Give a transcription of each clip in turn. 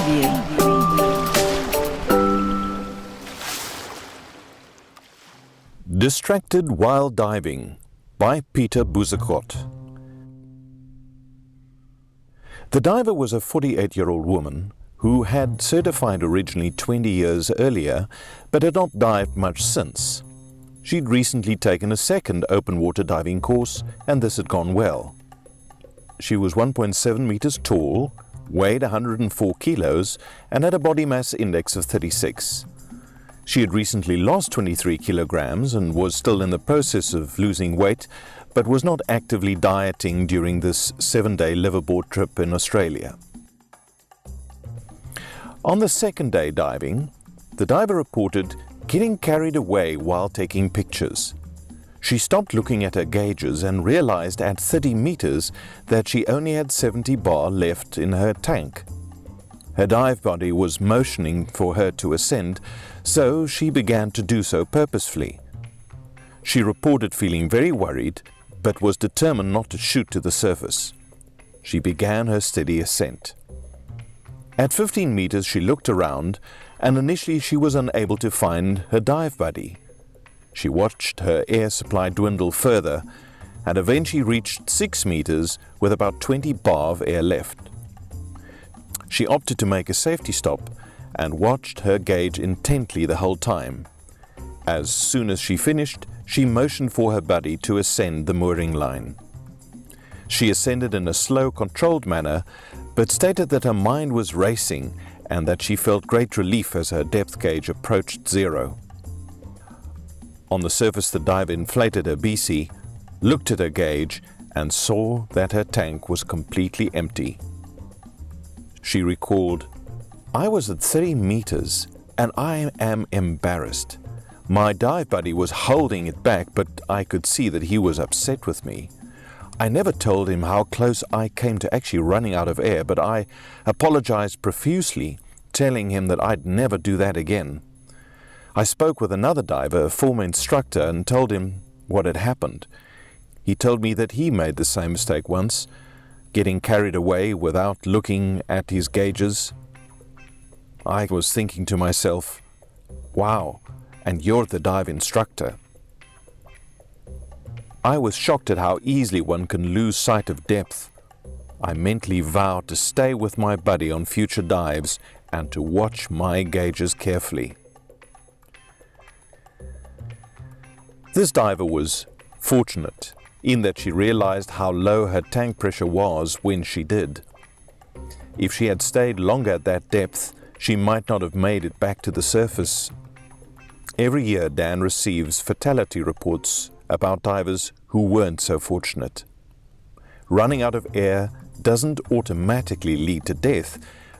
preview. Distracted While Diving by Peter Buzekot. The diver was a 48-year-old woman who had certified originally 20 years earlier, but had not dived much since. She'd recently taken a second open water diving course, and this had gone well. She was 1.7 meters tall, weighed 104 kilos, and had a body mass index of 36. She had recently lost 23 kilograms and was still in the process of losing weight, but was not actively dieting during this 7-day liveaboard trip in Australia. On the second day diving, the diver reported getting carried away while taking pictures. She stopped looking at her gauges and realized at 30 meters that she only had 70 bar left in her tank. Her dive body was motioning for her to ascend, so she began to do so purposefully. She reported feeling very worried, but was determined not to shoot to the surface. She began her steady ascent. At 15 meters she looked around, and initially she was unable to find her dive buddy. She watched her air supply dwindle further, and eventually reached 6 meters with about 20 bar of air left. She opted to make a safety stop and watched her gauge intently the whole time. As soon as she finished, she motioned for her buddy to ascend the mooring line. She ascended in a slow, controlled manner, but stated that her mind was racing and that she felt great relief as her depth gauge approached zero. On the surface, the diver inflated her BC, looked at her gauge, and saw that her tank was completely empty. She recalled, "I was at 30 meters and I am embarrassed. My dive buddy was holding it back, but I could see that he was upset with me. I never told him how close I came to actually running out of air, but I apologized profusely, telling him that I'd never do that again. I spoke with another diver, a former instructor, and told him what had happened. He told me that he made the same mistake once, getting carried away without looking at his gauges. I was thinking to myself, wow, and you're the dive instructor." I was shocked at how easily one can lose sight of depth. I mentally vowed to stay with my buddy on future dives and to watch my gauges carefully. This diver was fortunate in that she realized how low her tank pressure was when she did. If she had stayed longer at that depth, she might not have made it back to the surface. Every year, Dan receives fatality reports about divers who weren't so fortunate. Running out of air doesn't automatically lead to death,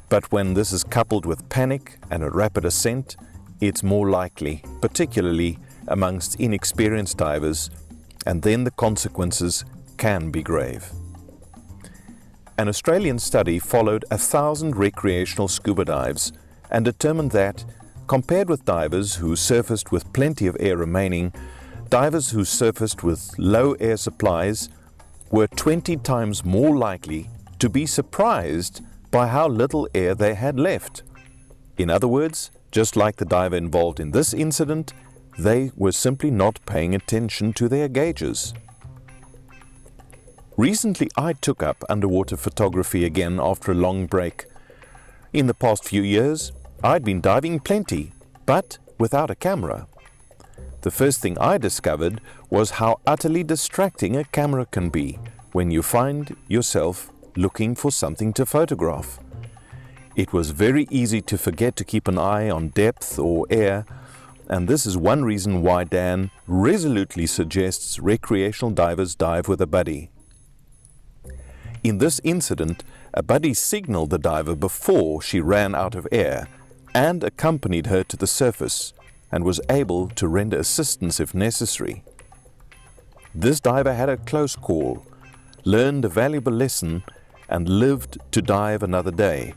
but when this is coupled with panic and a rapid ascent, it's more likely, particularly amongst inexperienced divers, and then the consequences can be grave. An Australian study followed 1,000 recreational scuba dives and determined that, compared with divers who surfaced with plenty of air remaining, divers who surfaced with low air supplies were 20 times more likely to be surprised by how little air they had left. In other words, just like the diver involved in this incident, they were simply not paying attention to their gauges. Recently, I took up underwater photography again after a long break. In the past few years, I'd been diving plenty, but without a camera. The first thing I discovered was how utterly distracting a camera can be when you find yourself looking for something to photograph. It was very easy to forget to keep an eye on depth or air, and this is one reason why Dan resolutely suggests recreational divers dive with a buddy. In this incident, a buddy signaled the diver before she ran out of air and accompanied her to the surface and was able to render assistance if necessary. This diver had a close call, learned a valuable lesson, and lived to dive another day.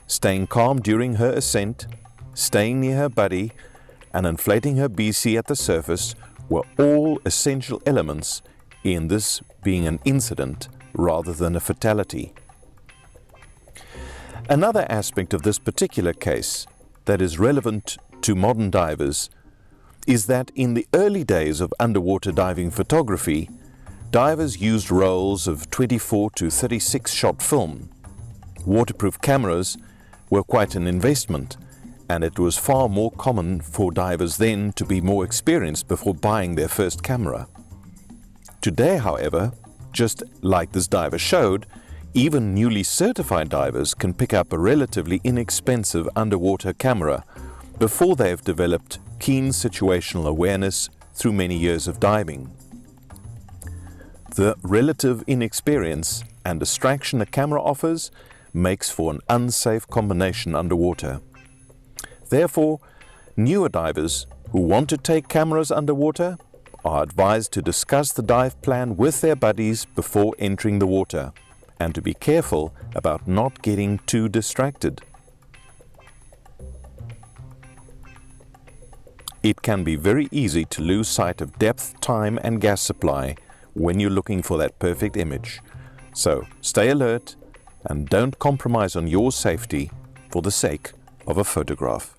Staying calm during her ascent, staying near her buddy, and inflating her BC at the surface were all essential elements in this being an incident rather than a fatality. Another aspect of this particular case that is relevant to modern divers is that in the early days of underwater diving photography, divers used rolls of 24 to 36 shot film. Waterproof cameras were quite an investment, and it was far more common for divers then to be more experienced before buying their first camera. Today, however, just like this diver showed, even newly certified divers can pick up a relatively inexpensive underwater camera before they have developed keen situational awareness through many years of diving. The relative inexperience and distraction a camera offers makes for an unsafe combination underwater. Therefore, newer divers who want to take cameras underwater are advised to discuss the dive plan with their buddies before entering the water, and to be careful about not getting too distracted. It can be very easy to lose sight of depth, time and gas supply when you're looking for that perfect image. So stay alert and don't compromise on your safety for the sake of a photograph.